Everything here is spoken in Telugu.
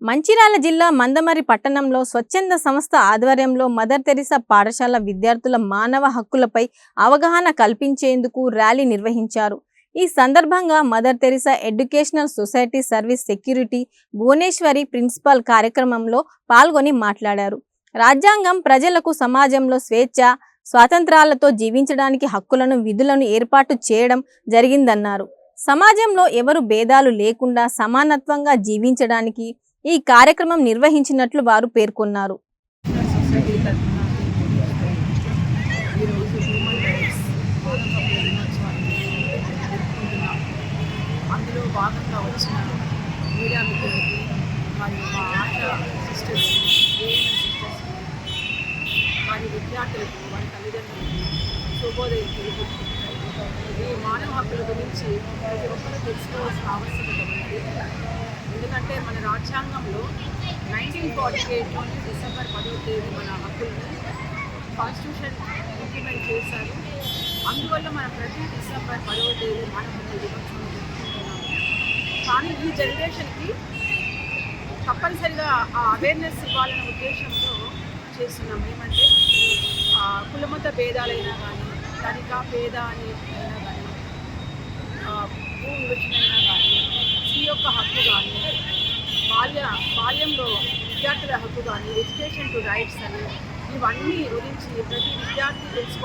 మంచిర్యాల జిల్లా మందమరి పట్టణంలో స్వచ్ఛంద సంస్థ ఆధ్వర్యంలో మదర్ తెరిసా పాఠశాల విద్యార్థుల మానవ హక్కులపై అవగాహన కల్పించేందుకు ర్యాలీ నిర్వహించారు. ఈ సందర్భంగా Mother Teresa educational society service security Bhuvaneshwari principal కార్యక్రమంలో పాల్గొని మాట్లాడారు. రాజ్యాంగం ప్రజలకు సమాజంలో స్వేచ్ఛ, స్వాతంత్రాలతో జీవించడానికి హక్కులను, విధులను ఏర్పాటు చేయడం జరిగిందన్నారు. సమాజంలో ఎవరు భేదాలు లేకుండా సమానత్వంగా జీవించడానికి ఈ కార్యక్రమం నిర్వహించినట్లు వారు పేర్కొన్నారు. అందులో భాగంగా వచ్చిన మీడియా మిత్రులకి మరియు మా ఆశా సిస్టర్స్, ఏఎన్ఎం సిస్టర్స్, వారి విద్యార్థులకు, వారి తల్లిదండ్రులకు శుభోదయం తెలుగు. ఈ మానవ హక్కుల గురించి ప్రతి ఒక్కరూ తెలుసుకోవాల్సిన ఆవశ్యకత ఉంది. ఎందుకంటే మన రాజ్యాంగంలో 1948 డిసెంబర్ 10వ తేదీ మన హక్కుల్ని కాన్స్టిట్యూషన్ ఇంప్లిమెంట్ చేశారు. అందువల్ల మనం ప్రతి డిసెంబర్ 10వ తేదీ మానవ హక్కుల దినోత్సవం జరుపుకుంటున్నాము. కానీ ఈ జనరేషన్కి తప్పనిసరిగా ఆ అవేర్నెస్ ఇవ్వాలనే ఉద్దేశంతో చేస్తున్నాం. ఏమంటే కులమత భేదాలైనా కానీ, ధనిక పేద అని అయినా కానీ, భూ వివక్షణ అయినా కానీ, స్త్రీ యొక్క హక్కు కానీ, బాల్యంలో విద్యార్థుల హక్కు కానీ, ఎడ్యుకేషన్ టు రైట్స్ అని, ఇవన్నీ గురించి ప్రతి విద్యార్థి తెలుసుకోవాలి.